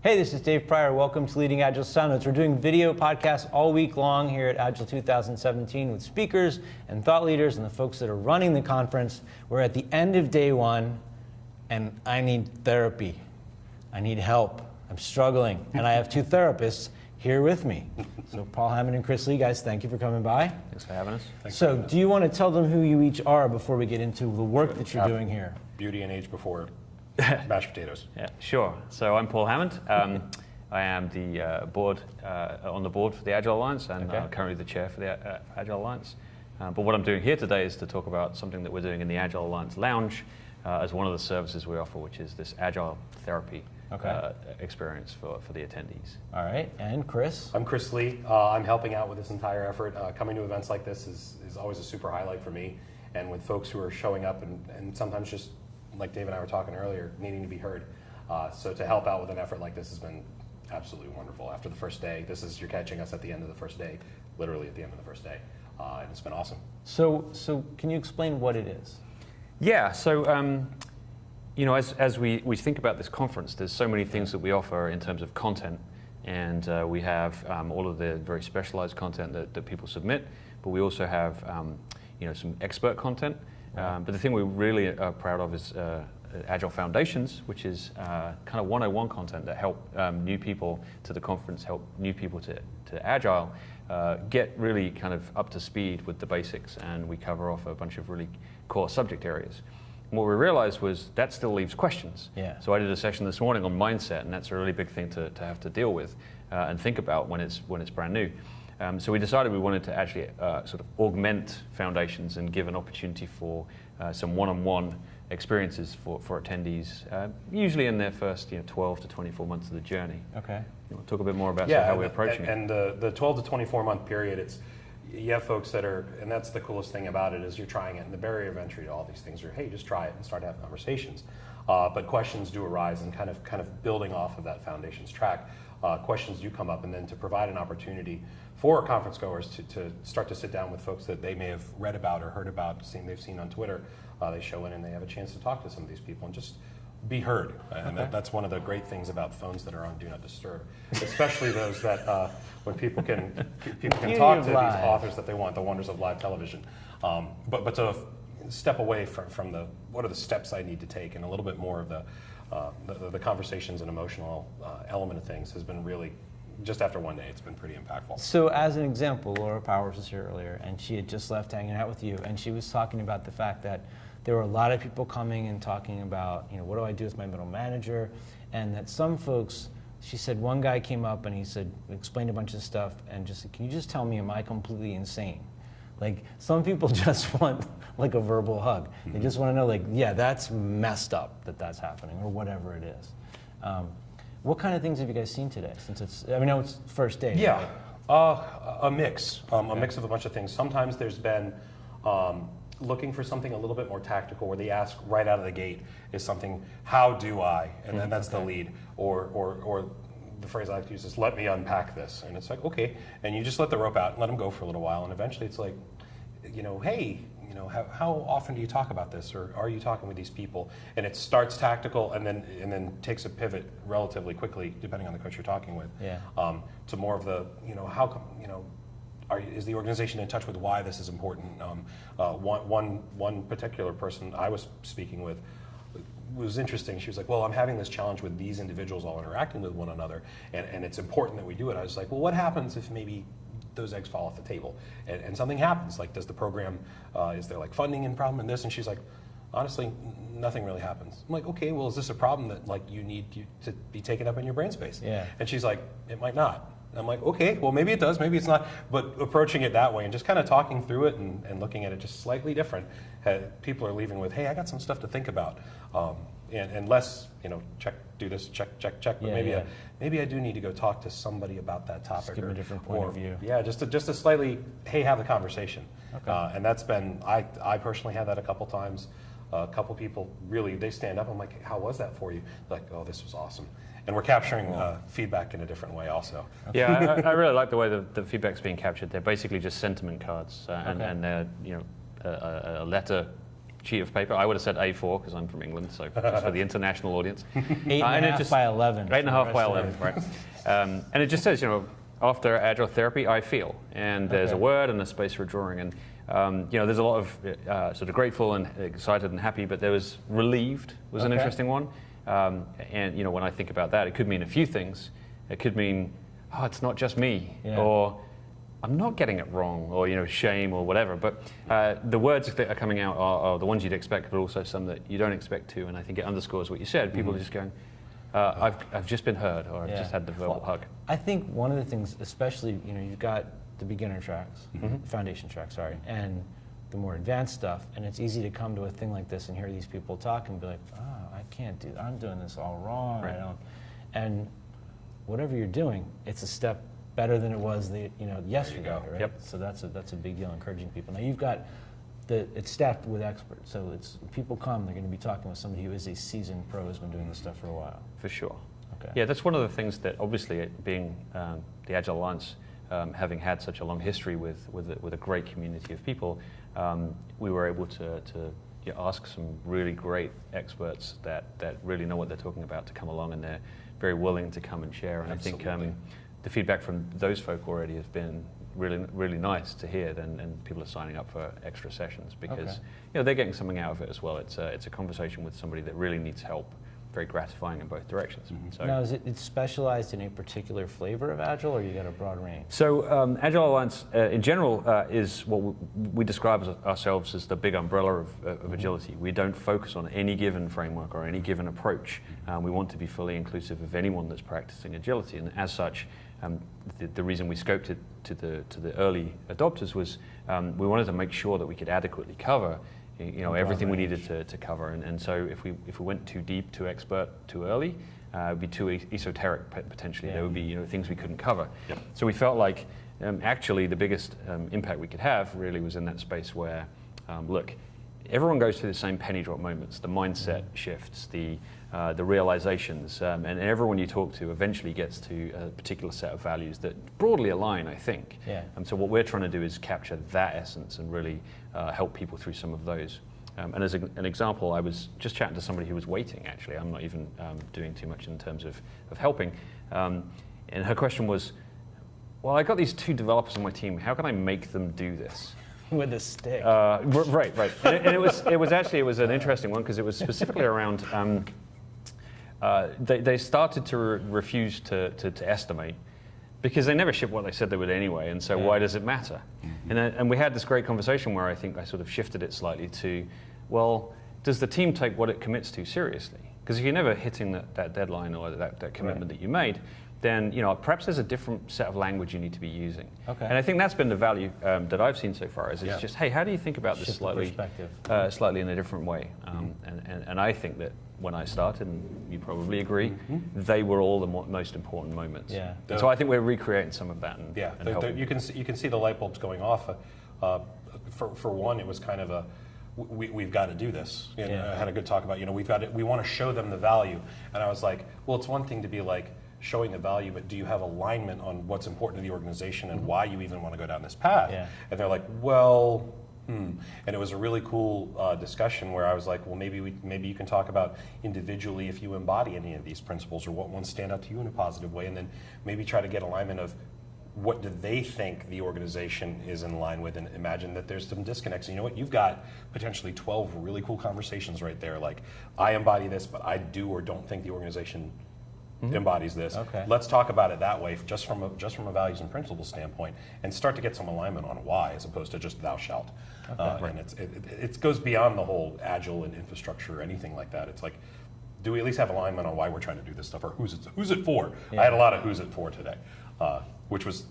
Hey, this is Dave Pryor. Welcome to Leading Agile Soundnotes. We're doing video podcasts all week long here at Agile 2017 with speakers and thought leaders and the folks that are running the conference. We're at the end of day one, and I need therapy. I need help. I'm struggling, and I have two therapists here with me. So Paul Hammond and Chris Lee, guys, thank you for coming by. Thanks for having us. So do you want to tell them who you each are before we get into the work that you're doing here? Beauty and age before mashed potatoes. Yeah, sure. So I'm Paul Hammond. I am the on the board for the Agile Alliance and currently the chair for the Agile Alliance. But what I'm doing here today is to talk about something that we're doing in the Agile Alliance Lounge as one of the services we offer, which is this Agile Therapy experience for the attendees. All right, and Chris? I'm Chris Lee. I'm helping out with this entire effort. Coming to events like this is always a super highlight for me, and with folks who are showing up and sometimes just, like Dave and I were talking earlier, needing to be heard. So to help out with an effort like this has been absolutely wonderful. After the first day, you're catching us at the end of the first day, literally at the end of the first day, and it's been awesome. So can you explain what it is? Yeah, so you know, as we think about this conference, there's so many things that we offer in terms of content, and we have all of the very specialized content that people submit, but we also have you know, some expert content. But the thing we're really proud of is Agile Foundations, which is kind of 101 content that help new people to the conference, help new people to Agile, get really kind of up to speed with the basics, and we cover off a bunch of really core subject areas. And what we realized was that still leaves questions. Yeah. So I did a session this morning on mindset, and that's a really big thing to have to deal with and think about when it's brand new. So we decided we wanted to actually sort of augment Foundations and give an opportunity for some one-on-one experiences for attendees, usually in their first 12 to 24 months of the journey. Okay. You want to talk a bit more about how we're approaching it? And the 12 to 24 month period, you have folks that are, and that's the coolest thing about it, is you're trying it, and the barrier of entry to all these things are, hey, just try it and start having conversations. But questions do arise, and kind of building off of that Foundations track, questions do come up, and then to provide an opportunity for conference goers to start to sit down with folks that they may have read about or heard about, they've seen on Twitter. They show in and they have a chance to talk to some of these people and just be heard. And that's one of the great things about phones that are on Do Not Disturb, especially those that when people can talk to these authors that they want, the wonders of live television. But to step away from the what are the steps I need to take, and a little bit more of the conversations and emotional element of things has been really, just after one day, it's been pretty impactful. So as an example, Laura Powers was here earlier, and she had just left hanging out with you, and she was talking about the fact that there were a lot of people coming and talking about, what do I do with my middle manager? And that some folks, she said one guy came up and he said, explained a bunch of stuff and just said, can you just tell me, am I completely insane? Like, some people just want like a verbal hug. They just want to know, like, yeah, that's messed up that that's happening, or whatever it is. What kind of things have you guys seen today? Since I know it's first day. Yeah, a mix of a bunch of things. Sometimes there's been looking for something a little bit more tactical, where they ask right out of the gate is something, how do I? And then that's the lead, or the phrase I like to use is, let me unpack this. And it's like, okay, and you just let the rope out and let them go for a little while, and eventually it's like, hey, how often do you talk about this, or are you talking with these people? And it starts tactical and then takes a pivot relatively quickly, depending on the coach you're talking with, to more of the, how come, is the organization in touch with why this is important? One particular person I was speaking with was interesting. She was like, well, I'm having this challenge with these individuals all interacting with one another, and it's important that we do it. I was like, well, what happens if maybe those eggs fall off the table and something happens? Like, does the program, is there like funding and problem in this? And she's like, honestly, nothing really happens. I'm like, okay, well, is this a problem that like you need to be taken up in your brain space? Yeah. And she's like, it might not. I'm like, okay, well, maybe it does, maybe it's not. But approaching it that way and just kind of talking through it and looking at it just slightly different, people are leaving with, hey, I got some stuff to think about. And less, check, do this, check. But maybe I do need to go talk to somebody about that topic. Just give them a different point of view. Yeah, just a slightly, hey, have the conversation. Okay. And that's been, I personally had that a couple times. A couple people really, they stand up. I'm like, how was that for you? Like, oh, this was awesome. And we're capturing feedback in a different way also. Yeah, I really like the way the feedback's being captured. They're basically just sentiment cards, and they're a letter sheet of paper. I would have said A4 because I'm from England, so just for the international audience. 8.5 by 11. 8.5 by 11, right. And it just says, after Agile Therapy, I feel. And there's a word and a space for a drawing. And there's a lot of sort of grateful and excited and happy, but there was relieved was an interesting one. And when I think about that, it could mean a few things. It could mean, oh, it's not just me, or I'm not getting it wrong, or shame or whatever. But the words that are coming out are the ones you'd expect, but also some that you don't expect to. And I think it underscores what you said. People are just going, I've just been heard, or I've just had the verbal hug. I think one of the things, especially, you've got the beginner tracks, foundation tracks, sorry, and the more advanced stuff, and it's easy to come to a thing like this and hear these people talk and be like, oh, I can't do that. I'm doing this all wrong. Right. And whatever you're doing, it's a step better than it was yesterday, right? Yep. So that's a big deal, encouraging people. Now you've got it's staffed with experts, so it's people come, they're going to be talking with somebody who is a seasoned pro, who's been doing this stuff for a while. For sure. Okay. Yeah, that's one of the things that obviously being the Agile Alliance, having had such a long history with a great community of people, we were able to ask some really great experts that really know what they're talking about to come along, and they're very willing to come and share. And Absolutely. I think the feedback from those folk already has been really, really nice to hear, and people are signing up for extra sessions because they're getting something out of it as well. It's a conversation with somebody that really needs help. Very gratifying in both directions. So, now, is it specialized in a particular flavor of Agile, or you got a broad range? So Agile Alliance in general is what we describe ourselves as the big umbrella of agility. We don't focus on any given framework or any given approach. We want to be fully inclusive of anyone that's practicing agility, and as such, the reason we scoped it to the early adopters was we wanted to make sure that we could adequately cover everything we needed to cover, and so if we went too deep, too expert, too early, it would be too esoteric potentially. There would be things we couldn't cover. Yep. So we felt like actually the biggest impact we could have really was in that space where, look, everyone goes through the same penny drop moments, the mindset shifts, the realizations, and everyone you talk to eventually gets to a particular set of values that broadly align, I think. Yeah. And so what we're trying to do is capture that essence and really help people through some of those. And as an example, I was just chatting to somebody who was waiting, actually. I'm not even doing too much in terms of helping. And her question was, well, I got these 2 developers on my team. How can I make them do this? With a stick. Right. And it was an interesting one because it was specifically around, they started to refuse to estimate because they never shipped what they said they would anyway, and so why does it matter? And we had this great conversation where I think I sort of shifted it slightly to, well, does the team take what it commits to seriously? Because if you're never hitting that deadline or that commitment that you made, then perhaps there's a different set of language you need to be using. Okay. And I think that's been the value that I've seen so far. Is it's just, hey, how do you think about this Shift the perspective. slightly in a different way? And I think that when I started, and you probably agree, they were all the most important moments. Yeah. And so I think we're recreating some of that. And helping. You can see the light bulbs going off. For one, it was kind of we've got to do this. I had a good talk about we want to show them the value, and I was like, well, it's one thing to be like showing the value, but do you have alignment on what's important to the organization and why you even want to go down this path? Yeah. And they're like, well. And it was a really cool discussion where I was like, well, maybe you can talk about individually if you embody any of these principles or what ones stand out to you in a positive way, and then maybe try to get alignment of what do they think the organization is in line with, and imagine that there's some disconnects. And you know what? You've got potentially 12 really cool conversations right there. Like, I embody this, but I do or don't think the organization embodies this. Okay. Let's talk about it that way, just from a values and principles standpoint, and start to get some alignment on why, as opposed to just thou shalt. And it goes beyond the whole agile and infrastructure or anything like that. It's like, do we at least have alignment on why we're trying to do this stuff, or who's it for? Yeah. I had a lot of who's it for today, which was,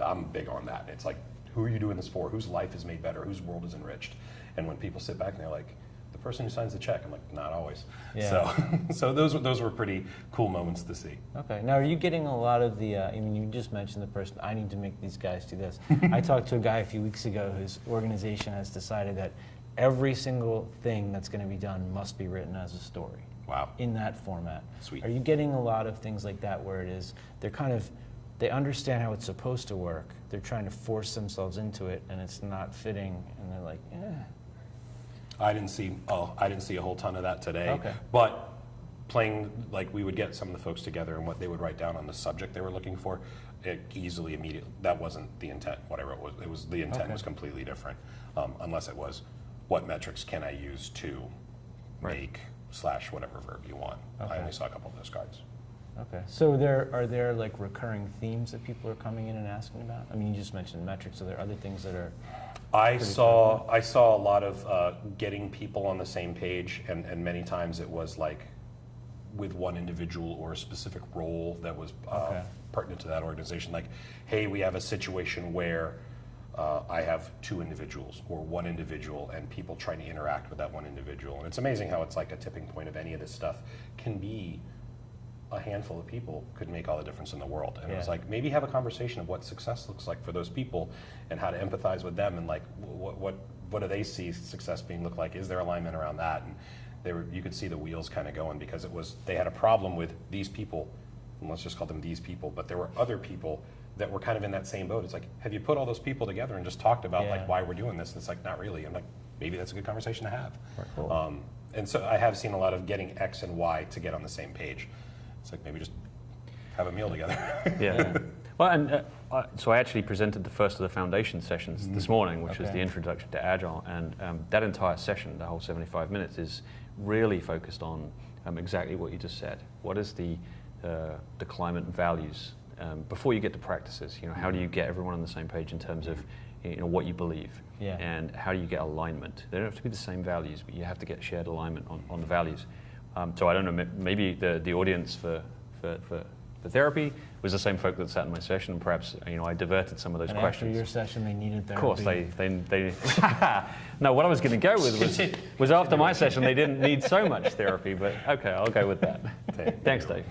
I'm big on that. It's like, who are you doing this for? Whose life is made better? Whose world is enriched? And when people sit back and they're like, the person who signs the check, I'm like, not always. Yeah. So those were pretty cool moments to see. Okay. Now, are you getting a lot of the, you just mentioned the person, I need to make these guys do this. I talked to a guy a few weeks ago whose organization has decided that every single thing that's going to be done must be written as a story. Wow. In that format. Sweet. Are you getting a lot of things like that where it is, they understand how it's supposed to work, they're trying to force themselves into it, and it's not fitting, and they're like, I didn't see a whole ton of that today. Okay. But playing, like, we would get some of the folks together and what they would write down on the subject they were looking for, it easily, immediately, that wasn't the intent. What I wrote was the intent Okay. was completely different, unless it was what metrics can I use to make / whatever verb you want. Okay. I only saw a couple of those cards. Okay. So are there like recurring themes that people are coming in and asking about? I mean, you just mentioned metrics. Are there other things that are? I saw a lot of getting people on the same page, and many times it was like with one individual or a specific role that was Okay. pertinent to that organization. Like, hey, we have a situation where I have 2 individuals or 1 individual, and people trying to interact with that 1 individual. And it's amazing how it's like a tipping point of any of this stuff can be a handful of people could make all the difference in the world. And it was Yeah. like, maybe have a conversation of what success looks like for those people and how to empathize with them, and like what do they see success being look like? Is there alignment around that? And you could see the wheels kind of going, because they had a problem with these people, and let's just call them these people, but there were other people that were kind of in that same boat. It's like, have you put all those people together and just talked about Yeah. like why we're doing this? And it's like, not really. I'm like, maybe that's a good conversation to have. Cool. And so I have seen a lot of getting X and Y to get on the same page. It's like, maybe just have a meal together. Yeah. Well, and so I actually presented the first of the foundation sessions this morning, which was Okay. the introduction to Agile, and that entire session, the whole 75 minutes, is really focused on exactly what you just said. What is the climate and values before you get to practices? You know, how do you get everyone on the same page in terms of what you believe, Yeah. and how do you get alignment? They don't have to be the same values, but you have to get shared alignment on the values. So I don't know, maybe the audience for therapy was the same folk that sat in my session, and perhaps I diverted some of those And questions. after your session, they needed therapy. Of course, they no, what I was going to go with was after my session, they didn't need so much therapy, but okay, I'll go with that. Thanks, Dave.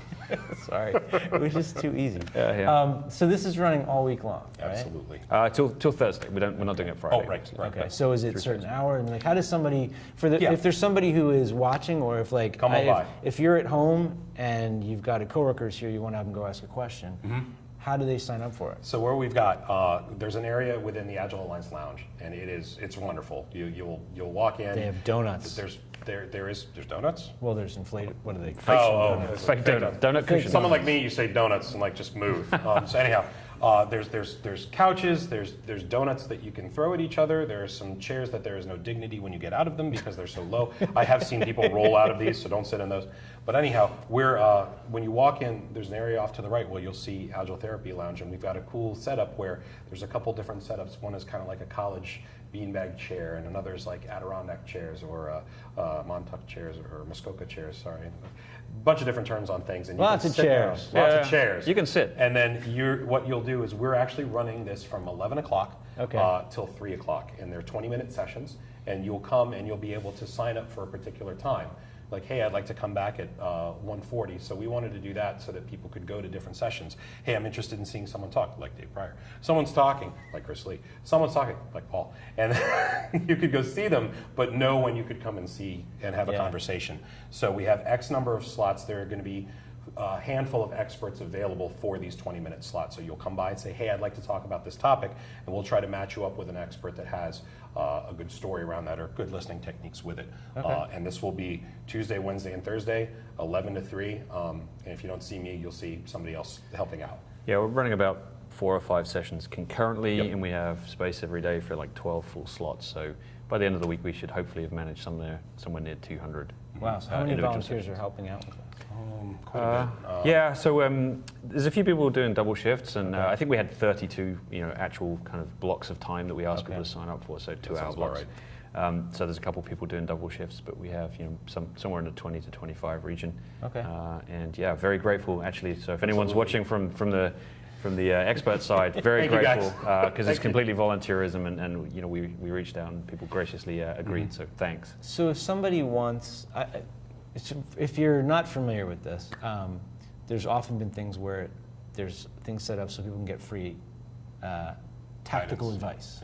Sorry, it was just too easy. Yeah. So this is running all week long, right? Absolutely. Till Thursday. We're not doing it Friday. Oh, right. Okay, so is it certain hour? And like, how does somebody Yeah. if there's somebody who is watching, or if like Come on by. if you're at home and you've got a coworkers here, you want to have them go ask a question, how do they sign up for it? So where we've got, there's an area within the Agile Alliance Lounge, and it's wonderful. You'll walk in. They have donuts. There's donuts. Well, there's inflated. What are they? It's Fake donut cushion. Someone like me, you say donuts and like just move. So anyhow, there's couches, there's donuts that you can throw at each other. There are some chairs that there is no dignity when you get out of them because they're so low. I have seen people roll out of these, so don't sit in those. But anyhow, when you walk in, there's an area off to the right where you'll see Agile Therapy Lounge, and we've got a cool setup where there's a couple different setups. One is kind of like a college beanbag chair, and another is like Adirondack chairs or Montauk chairs or Muskoka chairs. Sorry, a bunch of different terms on things. And you Lots can of sit down. chairs. Lots Yeah. of chairs. You can sit. And then what you'll do is we're actually running this from 11 o'clock till 3 o'clock, and they're 20-minute sessions. And you'll come and you'll be able to sign up for a particular time. Like, hey, I'd like to come back at 1:40. So we wanted to do that so that people could go to different sessions. Hey, I'm interested in seeing someone talk, like Dave Pryor. Someone's talking, like Chris Lee. Someone's talking, like Paul. And you could go see them, but know when you could come and see and have a conversation. So we have X number of slots. There are going to be a handful of experts available for these 20-minute slots. So you'll come by and say, hey, I'd like to talk about this topic, and we'll try to match you up with an expert that has a good story around that or good listening techniques with it. And this will be Tuesday, Wednesday, and Thursday, 11 to 3. And if you don't see me, you'll see somebody else helping out. Yeah, we're running about 4 or 5 sessions concurrently, and we have space every day for like 12 full slots. So by the end of the week, we should hopefully have managed somewhere near 200. Wow, so how many individual volunteers sessions. are helping out with that? Quite a bit. Yeah, so there's a few people doing double shifts, and I think we had 32, actual kind of blocks of time that we asked people to sign up for, so 2-hour sounds about blocks. So there's a couple people doing double shifts, but we have somewhere in the 20 to 25 region. Okay. And yeah, very grateful actually. So if anyone's watching from the expert side, very Thank you, grateful guys. because it's completely volunteerism, and we reached out and people graciously agreed. So thanks. So if somebody wants, if you're not familiar with this, there's often been things where there's things set up so people can get free tactical advice.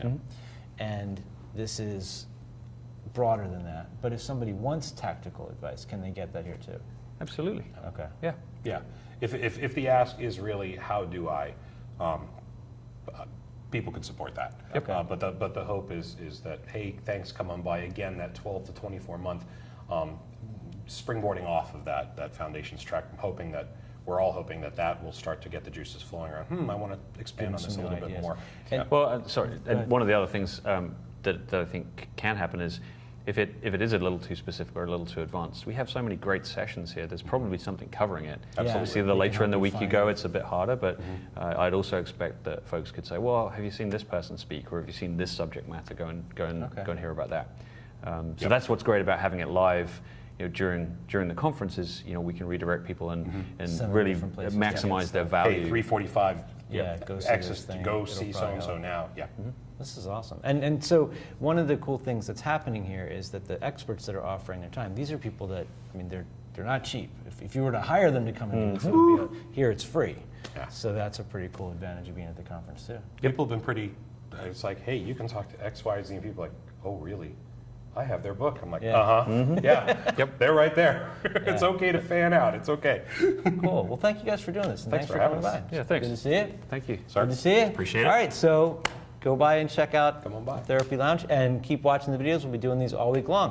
And this is broader than that. But if somebody wants tactical advice, can they get that here too? Absolutely. Okay. Yeah. If the ask is really, how do I, people could support that. Okay. But the hope is that, hey, thanks, come on by. Again, that 12 to 24 month springboarding off of that foundations track. We're all hoping that will start to get the juices flowing around. I want to expand on this a some little new bit ideas. more. And- Well, sorry, and one of the other things that I think can happen is if it is a little too specific or a little too advanced, we have so many great sessions here, there's probably something covering it. Absolutely. Obviously, the We can later in the help you week you find go, it. it's a bit harder, but I'd also expect that folks could say, well, have you seen this person speak, or have you seen this subject matter? Go and hear about that. So that's what's great about having it live. During the conferences, we can redirect people and Send them really different places. maximize their Hey, value. 3:45. Yeah, go see access this to thing. go It'll see so probably and so help. now. Yeah. This is awesome. And so one of the cool things that's happening here is that the experts that are offering their time, these are people that, they're not cheap. If you were to hire them to come and do this, it would be here it's free. Yeah. So that's a pretty cool advantage of being at the conference too. People have been pretty. It's like, hey, you can talk to X, Y, Z, and people are like, oh, really? I have their book. I'm like, Yeah. yeah, yep, they're right there. It's Yeah. okay to fan out. It's okay. Cool. Well, thank you guys for doing this. And Thanks thanks for coming having by. us. Yeah, thanks. Good to see you. Thank you. Sorry. Good to see you. Appreciate it. All right, so go by and check out Come on by. Therapy Lounge and keep watching the videos. We'll be doing these all week long.